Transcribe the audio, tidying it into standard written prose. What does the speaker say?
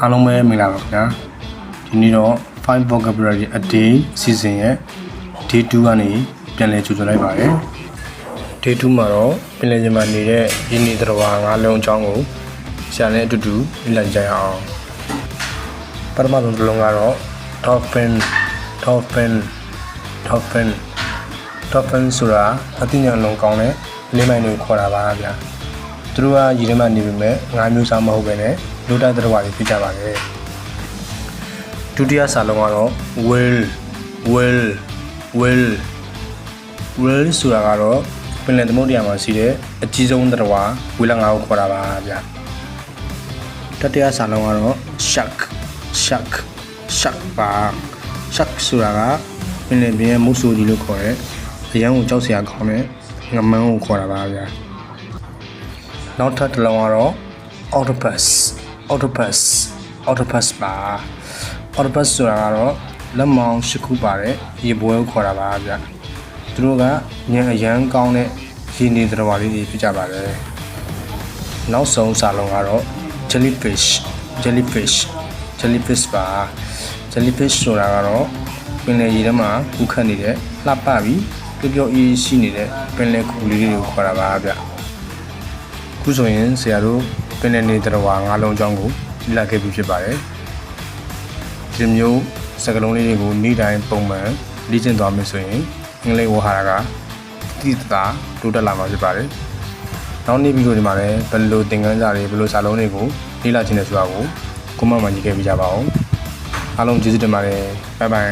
အားလုံးပဲမင်္ဂလာပါခင်ဗျာဒီနေ့တော့ 5 vocabulary a day အစီအစဉ်ရဲ့ day 2ကနေပြန်လည်ကြိုဆိုလိုက်ပါတယ် day 2မှာတော့ပြန်လည်ချိန်မှာနေတဲ့ရင်းနှီးသတ္တဝါ၅လုံးအကြောင်းကိုဆရာနဲ့အတူတူလေ့လာကြရအောင်ပထမဆုံးတစ်လုံးကတော့ dolphin dolphin dolphin dolphin ဆိုတာအသိဉာဏ်လုံးကောင်းတဲ့လေးမိုင်တွေကိုခေါ်တာပါဗျာသူတို့ကရေထဲမှာနေပေမဲ့ငါးမျိုးစားမဟုတ်ပဲနဲ့လူတိုက်သတ္တဝါတွေဖြစ်ကြပါတယ်ဒုတိယစာလုံးကတော့ whale whale ဆိုတာကတော့ပင်လယ်သမုဒ္ဒရာမှာရှိတဲ့အကြီးဆုံးသတ္တဝါဝေလငါးကိုခေါ်တာပါဗျာတတိယစာလုံးကတော့ shark ပါ shark ဆိုတာကပင်လယ်ပြင်ရဲ့မုတ်ဆိုးကြီးလို့ခေါ်တဲ့အရန်ကိုကြောက်စရာကောင်းတဲ့ငမန်းကိုခေါ်တာပါဗျာနောက်ထပ်တစ်လုံးကတော့ octopus ပါ octopus ဆိုတာကတော့လက်မောင်း၈ခုပါတဲ့ရေပွဲကိုခေါ်တာပါဗျသူတို့ကညံအရန်ကောင်းတဲ့ရေနေသတ္တဝါလေးတွေဖြစ်ကြပါတယ်နောက်ဆုံးစာလုံးကတော့ jellyfish ပါ jellyfish ဆိုတာကတော့ပင်လယ်ရေထဲမှာကူးခတ်နေတဲ့လှပပြီးပျော့အေးရှိနေတဲ့ပင်လယ်ကူလေးတွေကိုခေါ်တာပါဗျခုဆိုရင်ဆရာတို့ပင်လယ်နေသတ္တဝါ၅လုံးအကြောင်းကိုလေ့လာခဲ့ပြီးဖြစ်ပါတယ်ဒီမျိုးစကားလုံးလေးတွေကိုနေ့တိုင်းပုံမှန်လေ့ကျင့်သွားမယ်ဆိုရင်အင်္ဂလိပ်ဝေါဟာရကတိတိကျတိုးတက်လာမှာဖြစ်ပါတယ်နောက်နေ့ဗီဒီယိုဒီမှာလည်းဘယ်လိုသင်ခန်းစာတွေဘယ်လိုစာလုံးတွေကိုလေ့လာခြင်းလဲဆိုတာကိုကွန်မန့်မှာရေးခဲ့ပြကြပါဦးအားလုံးကျေးဇူးတင်ပါတယ်ဘိုင်ဘိုင်